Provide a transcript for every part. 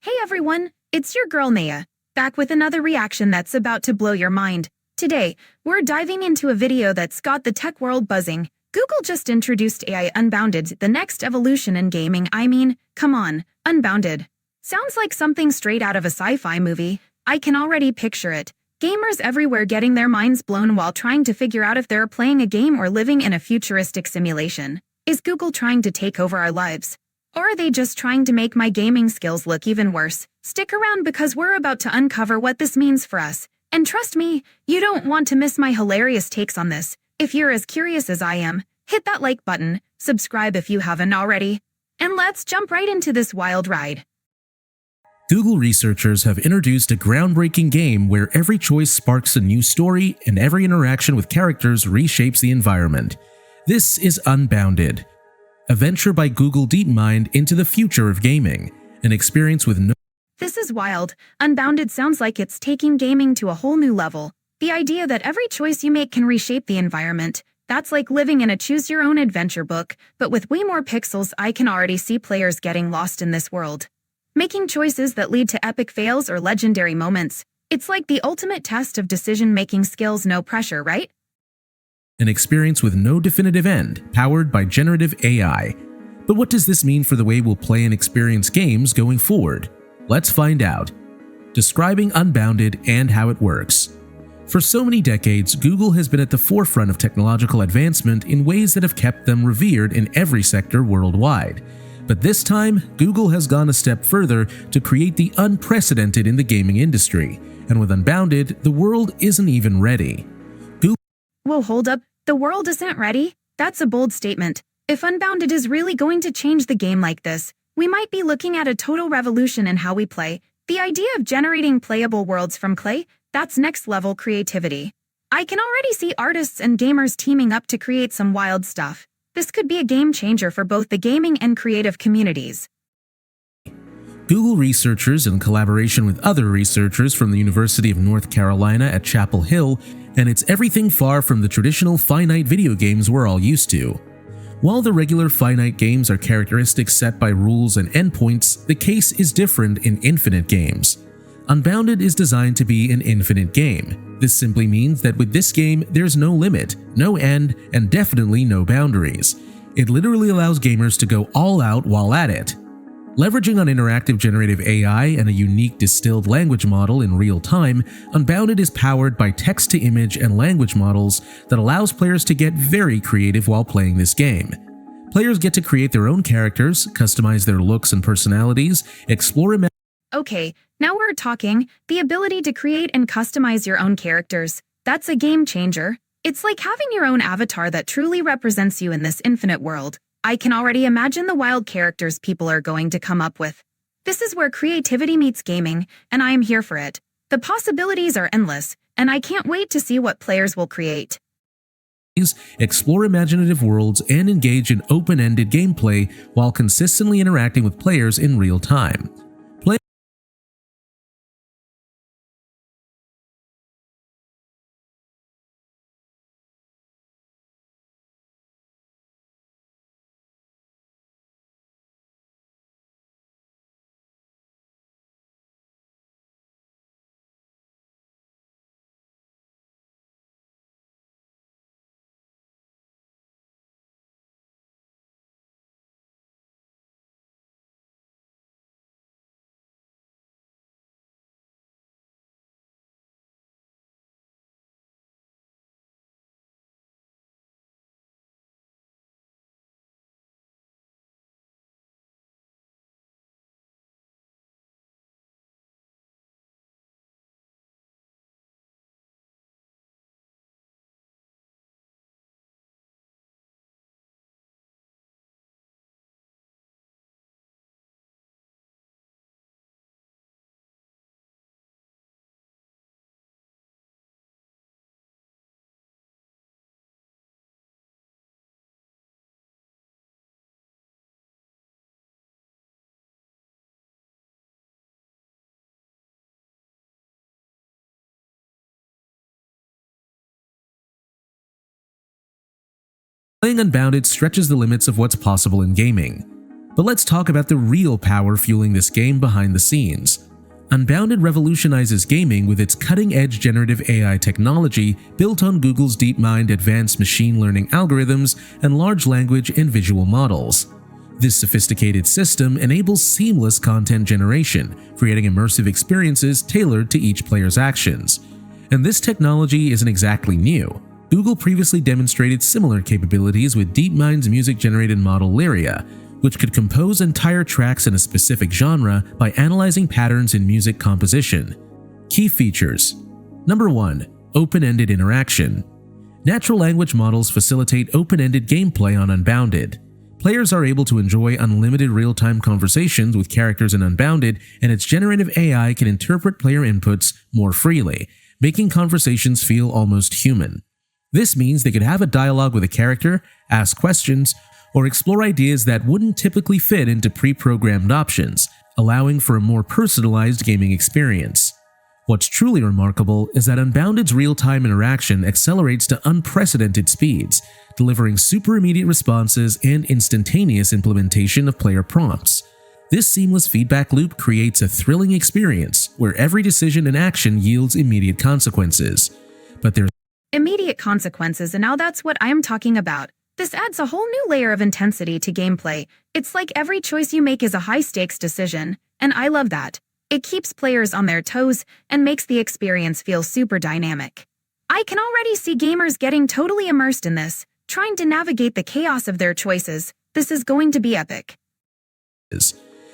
Hey everyone, it's your girl Naia, back with another reaction that's about to blow your mind. Today, we're diving into a video that's got the tech world buzzing. Google just introduced AI Unbounded, the next evolution in gaming. I mean, come on, Unbounded. Sounds like something straight out of a sci-fi movie. I can already picture it. Gamers everywhere getting their minds blown while trying to figure out if they're playing a game or living in a futuristic simulation. Is Google trying to take over our lives? Or are they just trying to make my gaming skills look even worse? Stick around because we're about to uncover what this means for us. And trust me, you don't want to miss my hilarious takes on this. If you're as curious as I am, hit that like button, subscribe if you haven't already, and let's jump right into this wild ride. Google researchers have introduced a groundbreaking game where every choice sparks a new story and every interaction with characters reshapes the environment. This is Unbounded, a venture by Google DeepMind into the future of gaming, an experience with no... This is wild. Unbounded sounds like it's taking gaming to a whole new level. The idea that every choice you make can reshape the environment. That's like living in a choose-your-own-adventure book, but with way more pixels. I can already see players getting lost in this world, making choices that lead to epic fails or legendary moments. It's like the ultimate test of decision-making skills, no pressure, right? An experience with no definitive end, powered by generative AI. But what does this mean for the way we'll play and experience games going forward? Let's find out. Describing Unbounded and how it works. For so many decades, Google has been at the forefront of technological advancement in ways that have kept them revered in every sector worldwide. But this time, Google has gone a step further to create the unprecedented in the gaming industry. And with Unbounded, the world isn't even ready. Whoa, hold up. The world isn't ready? That's a bold statement. If Unbounded is really going to change the game like this, we might be looking at a total revolution in how we play. The idea of generating playable worlds from clay, that's next-level creativity. I can already see artists and gamers teaming up to create some wild stuff. This could be a game changer for both the gaming and creative communities. Google researchers, in collaboration with other researchers from the University of North Carolina at Chapel Hill, and it's everything far from the traditional finite video games we're all used to. While the regular finite games are characteristics set by rules and endpoints, the case is different in infinite games. Unbounded is designed to be an infinite game. This simply means that with this game, there's no limit, no end, and definitely no boundaries. It literally allows gamers to go all out while at it. Leveraging on interactive generative AI and a unique distilled language model in real time, Unbounded is powered by text-to-image and language models that allows players to get very creative while playing this game. Players get to create their own characters, customize their looks and personalities, explore... Okay, now we're talking. The ability to create and customize your own characters. That's a game changer. It's like having your own avatar that truly represents you in this infinite world. I can already imagine the wild characters people are going to come up with. This is where creativity meets gaming, and I am here for it. The possibilities are endless, and I can't wait to see what players will create. Explore imaginative worlds and engage in open-ended gameplay while consistently interacting with players in real time. Playing Unbounded stretches the limits of what's possible in gaming. But let's talk about the real power fueling this game behind the scenes. Unbounded revolutionizes gaming with its cutting-edge generative AI technology built on Google's DeepMind advanced machine learning algorithms and large language and visual models. This sophisticated system enables seamless content generation, creating immersive experiences tailored to each player's actions. And this technology isn't exactly new. Google previously demonstrated similar capabilities with DeepMind's music-generated model Lyria, which could compose entire tracks in a specific genre by analyzing patterns in music composition. Key features. Number 1. Open-ended interaction. Natural language models facilitate open-ended gameplay on Unbounded. Players are able to enjoy unlimited real-time conversations with characters in Unbounded, and its generative AI can interpret player inputs more freely, making conversations feel almost human. This means they could have a dialogue with a character, ask questions, or explore ideas that wouldn't typically fit into pre-programmed options, allowing for a more personalized gaming experience. What's truly remarkable is that Unbounded's real-time interaction accelerates to unprecedented speeds, delivering super immediate responses and instantaneous implementation of player prompts. This seamless feedback loop creates a thrilling experience where every decision and action yields immediate consequences. But there's Immediate consequences, and now that's what I'm talking about. This adds a whole new layer of intensity to gameplay. It's like every choice you make is a high-stakes decision, and I love that. It keeps players on their toes and makes the experience feel super dynamic. I can already see gamers getting totally immersed in this, trying to navigate the chaos of their choices. This is going to be epic.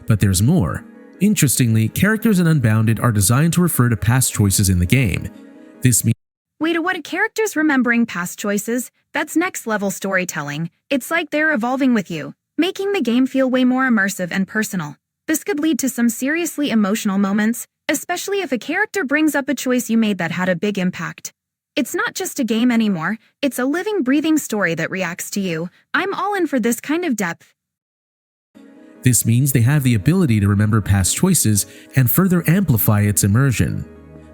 But there's more. Interestingly, characters in Unbounded are designed to refer to past choices in the game. This means Wait, what characters remembering past choices? That's next-level storytelling. It's like they're evolving with you, making the game feel way more immersive and personal. This could lead to some seriously emotional moments, especially if a character brings up a choice you made that had a big impact. It's not just a game anymore, it's a living, breathing story that reacts to you. I'm all in for this kind of depth. This means they have the ability to remember past choices and further amplify its immersion.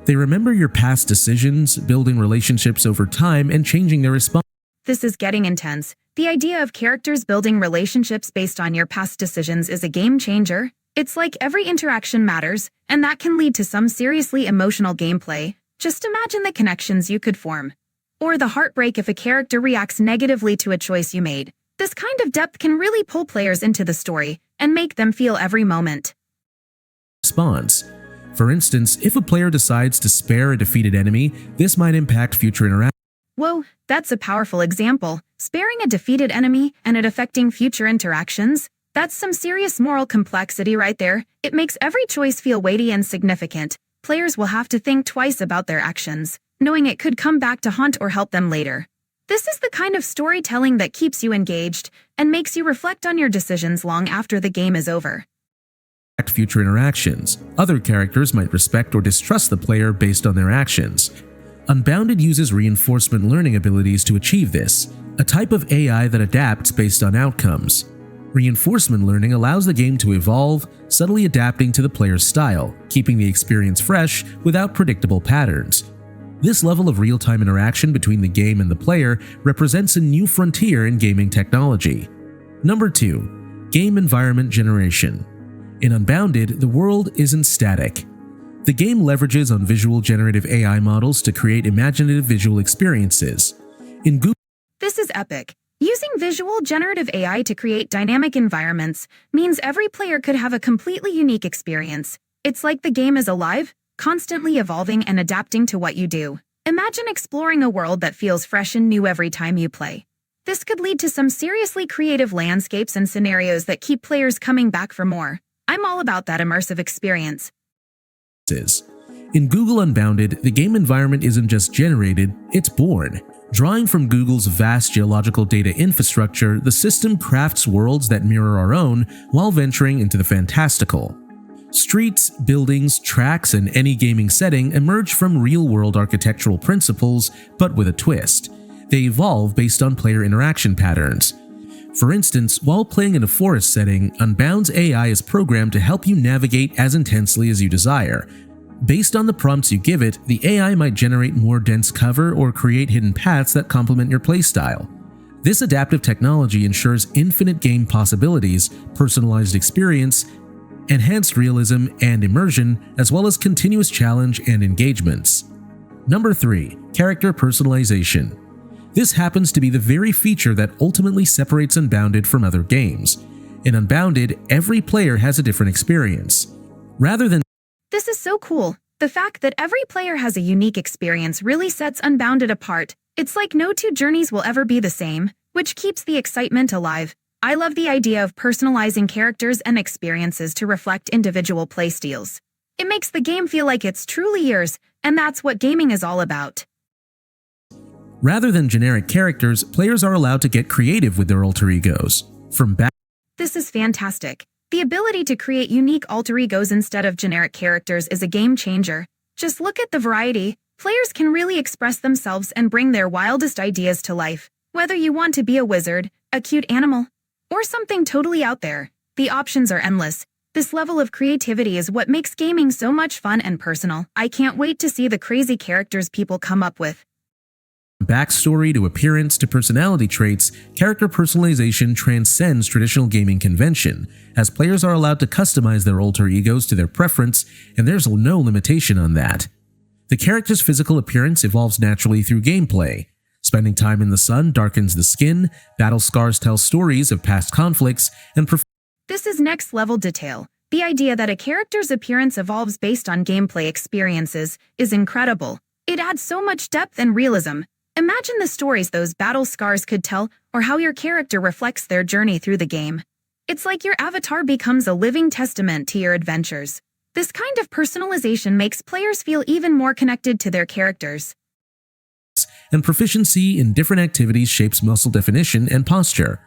They remember your past decisions, building relationships over time, and changing their response. This is getting intense. The idea of characters building relationships based on your past decisions is a game changer. It's like every interaction matters, and that can lead to some seriously emotional gameplay. Just imagine the connections you could form. Or the heartbreak if a character reacts negatively to a choice you made. This kind of depth can really pull players into the story and make them feel every moment. Response. For instance, if a player decides to spare a defeated enemy, this might impact future interactions. Whoa, that's a powerful example. Sparing a defeated enemy and it affecting future interactions? That's some serious moral complexity right there. It makes every choice feel weighty and significant. Players will have to think twice about their actions, knowing it could come back to haunt or help them later. This is the kind of storytelling that keeps you engaged and makes you reflect on your decisions long after the game is over. Future interactions. Other characters might respect or distrust the player based on their actions. Unbounded uses reinforcement learning abilities to achieve this, a type of AI that adapts based on outcomes. Reinforcement learning allows the game to evolve, subtly adapting to the player's style, keeping the experience fresh without predictable patterns. This level of real-time interaction between the game and the player represents a new frontier in gaming technology. Number 2. Game environment generation. In Unbounded, the world isn't static. The game leverages on visual generative AI models to create imaginative visual experiences. In Google, This is epic. Using visual generative AI to create dynamic environments means every player could have a completely unique experience. It's like the game is alive, constantly evolving and adapting to what you do. Imagine exploring a world that feels fresh and new every time you play. This could lead to some seriously creative landscapes and scenarios that keep players coming back for more. I'm all about that immersive experience. In Google Unbounded, the game environment isn't just generated, it's born. Drawing from Google's vast geological data infrastructure, the system crafts worlds that mirror our own while venturing into the fantastical. Streets, buildings, tracks, and any gaming setting emerge from real-world architectural principles, but with a twist. They evolve based on player interaction patterns. For instance, while playing in a forest setting, Unbounded's AI is programmed to help you navigate as intensely as you desire. Based on the prompts you give it, the AI might generate more dense cover or create hidden paths that complement your playstyle. This adaptive technology ensures infinite game possibilities, personalized experience, enhanced realism and immersion, as well as continuous challenge and engagements. Number 3. Character personalization. This happens to be the very feature that ultimately separates Unbounded from other games. In Unbounded, every player has a different experience. Rather than This is so cool. The fact that every player has a unique experience really sets Unbounded apart. It's like no two journeys will ever be the same, which keeps the excitement alive. I love the idea of personalizing characters and experiences to reflect individual playstyles. It makes the game feel like it's truly yours, and that's what gaming is all about. Rather than generic characters, players are allowed to get creative with their alter egos. This is fantastic. The ability to create unique alter egos instead of generic characters is a game changer. Just look at the variety. Players can really express themselves and bring their wildest ideas to life. Whether you want to be a wizard, a cute animal, or something totally out there, the options are endless. This level of creativity is what makes gaming so much fun and personal. I can't wait to see the crazy characters people come up with. Backstory to appearance to personality traits, character personalization transcends traditional gaming convention, as players are allowed to customize their alter egos to their preference, and there's no limitation on that. The character's physical appearance evolves naturally through gameplay. Spending time in the sun darkens the skin, battle scars tell stories of past conflicts, and This is next-level detail. The idea that a character's appearance evolves based on gameplay experiences is incredible. It adds so much depth and realism. Imagine the stories those battle scars could tell, or how your character reflects their journey through the game. It's like your avatar becomes a living testament to your adventures. This kind of personalization makes players feel even more connected to their characters. And proficiency in different activities shapes muscle definition and posture.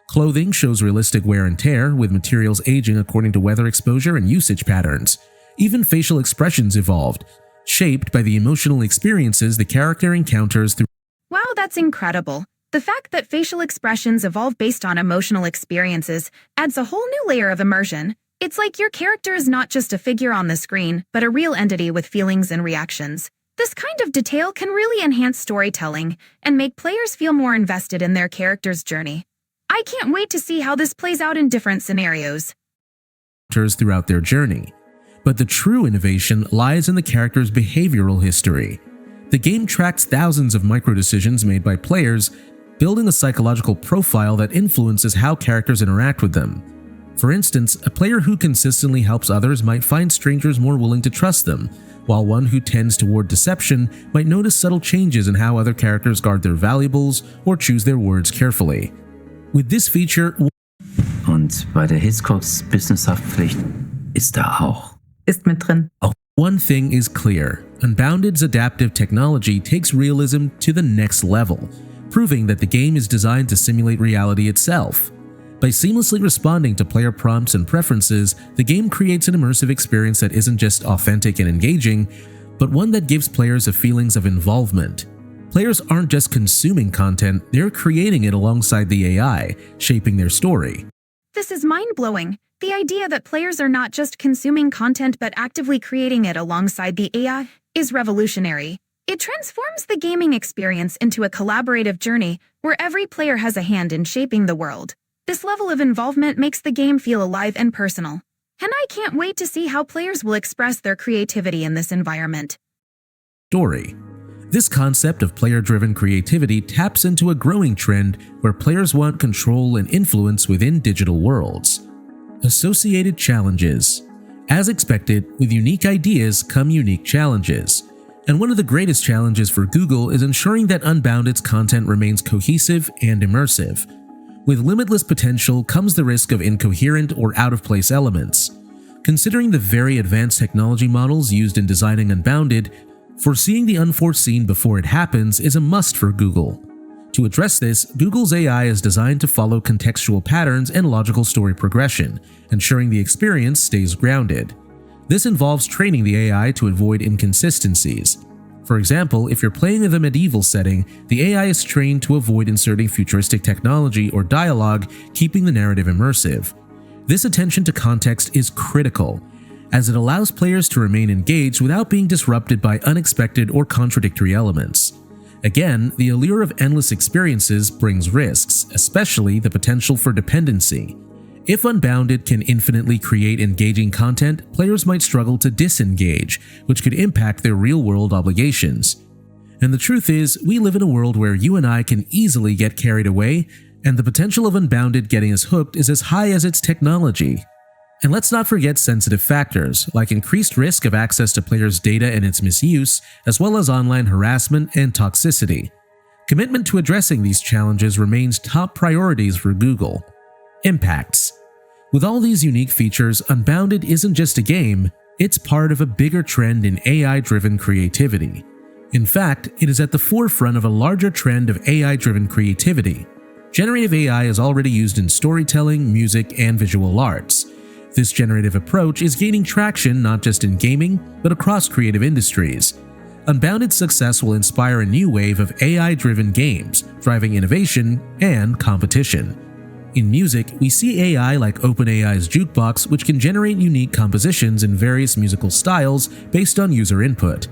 Clothing shows realistic wear and tear, with materials aging according to weather exposure and usage patterns. Even facial expressions evolved, shaped by the emotional experiences the character encounters through. Wow, that's incredible. The fact that facial expressions evolve based on emotional experiences adds a whole new layer of immersion. It's like your character is not just a figure on the screen, but a real entity with feelings and reactions. This kind of detail can really enhance storytelling and make players feel more invested in their character's journey. I can't wait to see how this plays out in different scenarios. Throughout their journey. But the true innovation lies in the character's behavioral history. The game tracks thousands of micro-decisions made by players, building a psychological profile that influences how characters interact with them. For instance, a player who consistently helps others might find strangers more willing to trust them, while one who tends toward deception might notice subtle changes in how other characters guard their valuables or choose their words carefully. With this feature, Und bei der Hiscox Businesshaftpflicht ist da auch. Ist mit drin. One thing is clear: Unbounded's adaptive technology takes realism to the next level, proving that the game is designed to simulate reality itself. By seamlessly responding to player prompts and preferences, the game creates an immersive experience that isn't just authentic and engaging, but one that gives players a feelings of involvement. Players aren't just consuming content, they're creating it alongside the AI, shaping their story. This is mind-blowing. The idea that players are not just consuming content but actively creating it alongside the AI is revolutionary. It transforms the gaming experience into a collaborative journey where every player has a hand in shaping the world. This level of involvement makes the game feel alive and personal. And I can't wait to see how players will express their creativity in this environment. Story. This concept of player-driven creativity taps into a growing trend where players want control and influence within digital worlds. Associated challenges. As expected, with unique ideas come unique challenges. And one of the greatest challenges for Google is ensuring that Unbounded's content remains cohesive and immersive. With limitless potential comes the risk of incoherent or out-of-place elements. Considering the very advanced technology models used in designing Unbounded, foreseeing the unforeseen before it happens is a must for Google. To address this, Google's AI is designed to follow contextual patterns and logical story progression, ensuring the experience stays grounded. This involves training the AI to avoid inconsistencies. For example, if you're playing in a medieval setting, the AI is trained to avoid inserting futuristic technology or dialogue, keeping the narrative immersive. This attention to context is critical, as it allows players to remain engaged without being disrupted by unexpected or contradictory elements. Again, the allure of endless experiences brings risks, especially the potential for dependency. If Unbounded can infinitely create engaging content, players might struggle to disengage, which could impact their real-world obligations. And the truth is, we live in a world where you and I can easily get carried away, and the potential of Unbounded getting us hooked is as high as its technology. And let's not forget sensitive factors, like increased risk of access to players' data and its misuse, as well as online harassment and toxicity. Commitment to addressing these challenges remains top priorities for Google. Impacts. With all these unique features, Unbounded isn't just a game, it's part of a bigger trend in AI-driven creativity. In fact, it is at the forefront of a larger trend of AI-driven creativity. Generative AI is already used in storytelling, music, and visual arts. This generative approach is gaining traction not just in gaming, but across creative industries. Unbounded's success will inspire a new wave of AI-driven games, driving innovation and competition. In music, we see AI like OpenAI's Jukebox, which can generate unique compositions in various musical styles based on user input.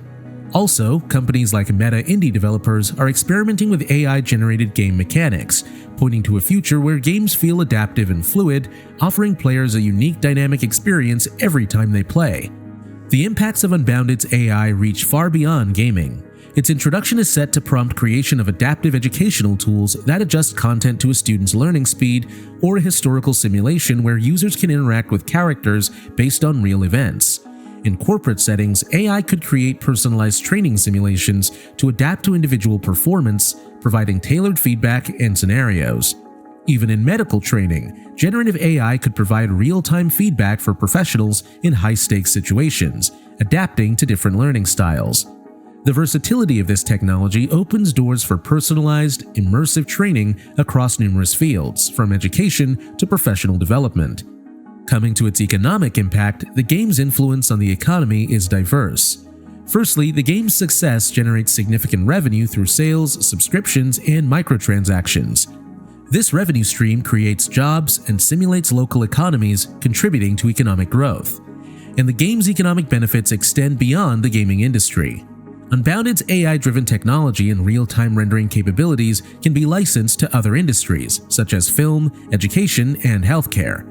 Also, companies like Meta indie developers are experimenting with AI-generated game mechanics, pointing to a future where games feel adaptive and fluid, offering players a unique dynamic experience every time they play. The impacts of Unbounded's AI reach far beyond gaming. Its introduction is set to prompt creation of adaptive educational tools that adjust content to a student's learning speed, or a historical simulation where users can interact with characters based on real events. In corporate settings, AI could create personalized training simulations to adapt to individual performance, providing tailored feedback and scenarios. Even in medical training, generative AI could provide real-time feedback for professionals in high-stakes situations, adapting to different learning styles. The versatility of this technology opens doors for personalized, immersive training across numerous fields, from education to professional development. Coming to its economic impact, the game's influence on the economy is diverse. Firstly, the game's success generates significant revenue through sales, subscriptions, and microtransactions. This revenue stream creates jobs and simulates local economies, contributing to economic growth. And the game's economic benefits extend beyond the gaming industry. Unbounded's AI-driven technology and real-time rendering capabilities can be licensed to other industries, such as film, education, and healthcare.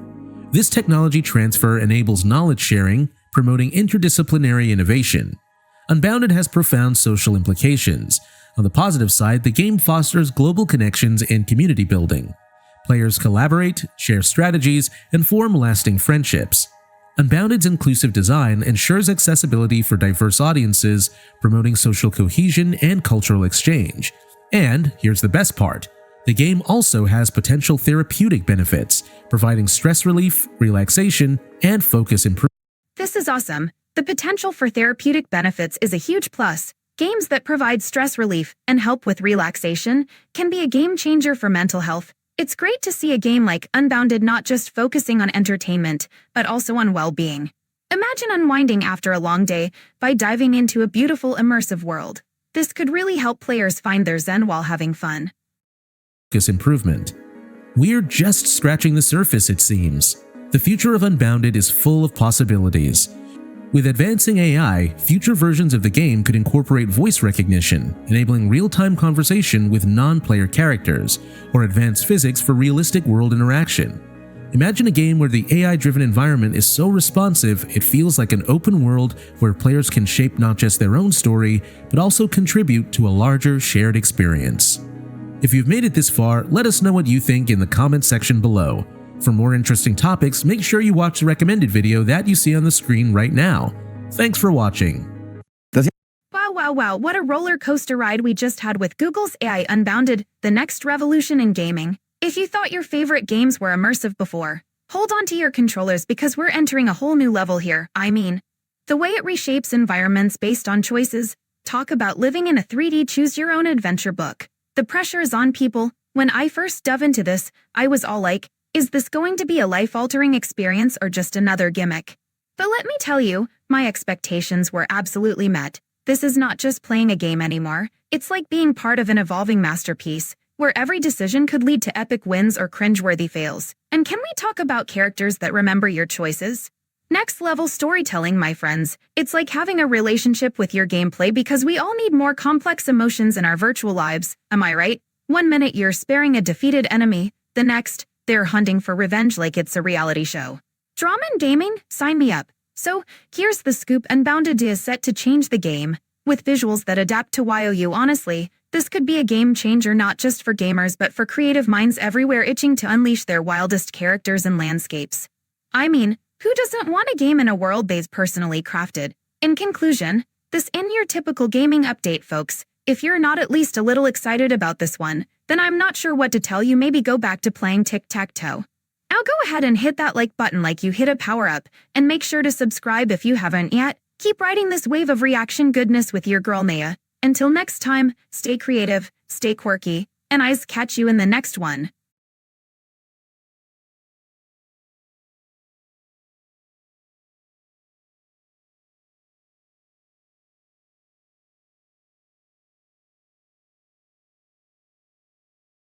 This technology transfer enables knowledge sharing, promoting interdisciplinary innovation. Unbounded has profound social implications. On the positive side, the game fosters global connections and community building. Players collaborate, share strategies, and form lasting friendships. Unbounded's inclusive design ensures accessibility for diverse audiences, promoting social cohesion and cultural exchange. And here's the best part. The game also has potential therapeutic benefits, providing stress relief, relaxation, and focus improvement. This is awesome. The potential for therapeutic benefits is a huge plus. Games that provide stress relief and help with relaxation can be a game changer for mental health. It's great to see a game like Unbounded not just focusing on entertainment, but also on well-being. Imagine unwinding after a long day by diving into a beautiful, immersive world. This could really help players find their zen while having fun. Improvement. We're just scratching the surface, it seems. The future of Unbounded is full of possibilities. With advancing AI, future versions of the game could incorporate voice recognition, enabling real-time conversation with non-player characters, or advanced physics for realistic world interaction. Imagine a game where the AI-driven environment is so responsive it feels like an open world where players can shape not just their own story, but also contribute to a larger shared experience. If you've made it this far, let us know what you think in the comments section below. For more interesting topics, make sure you watch the recommended video that you see on the screen right now. Thanks for watching. Wow, what a roller coaster ride we just had with Google's AI Unbounded, the next revolution in gaming. If you thought your favorite games were immersive before, hold on to your controllers because we're entering a whole new level here. I mean, the way it reshapes environments based on choices. Talk about living in a 3D choose-your-own-adventure book. The pressure is on people. When I first dove into this, I was all like, is this going to be a life-altering experience or just another gimmick? But let me tell you, my expectations were absolutely met. This is not just playing a game anymore. It's like being part of an evolving masterpiece, where every decision could lead to epic wins or cringeworthy fails. And can we talk about characters that remember your choices? Next level storytelling, my friends. It's like having a relationship with your gameplay because we all need more complex emotions in our virtual lives, am I right? 1 minute you're sparing a defeated enemy, the next, they're hunting for revenge like it's a reality show. Drama in gaming? Sign me up. So, here's the scoop: Unbounded is set to change the game. With visuals that adapt to YOU, honestly, this could be a game changer not just for gamers but for creative minds everywhere itching to unleash their wildest characters and landscapes. I mean, who doesn't want a game in a world they've personally crafted? In conclusion, this isn't your typical gaming update, folks. If you're not at least a little excited about this one, then I'm not sure what to tell you. Maybe go back to playing tic-tac-toe. Now go ahead and hit that like button like you hit a power-up, and make sure to subscribe if you haven't yet. Keep riding this wave of reaction goodness with your girl Naia. Until next time, stay creative, stay quirky, and I'll catch you in the next one.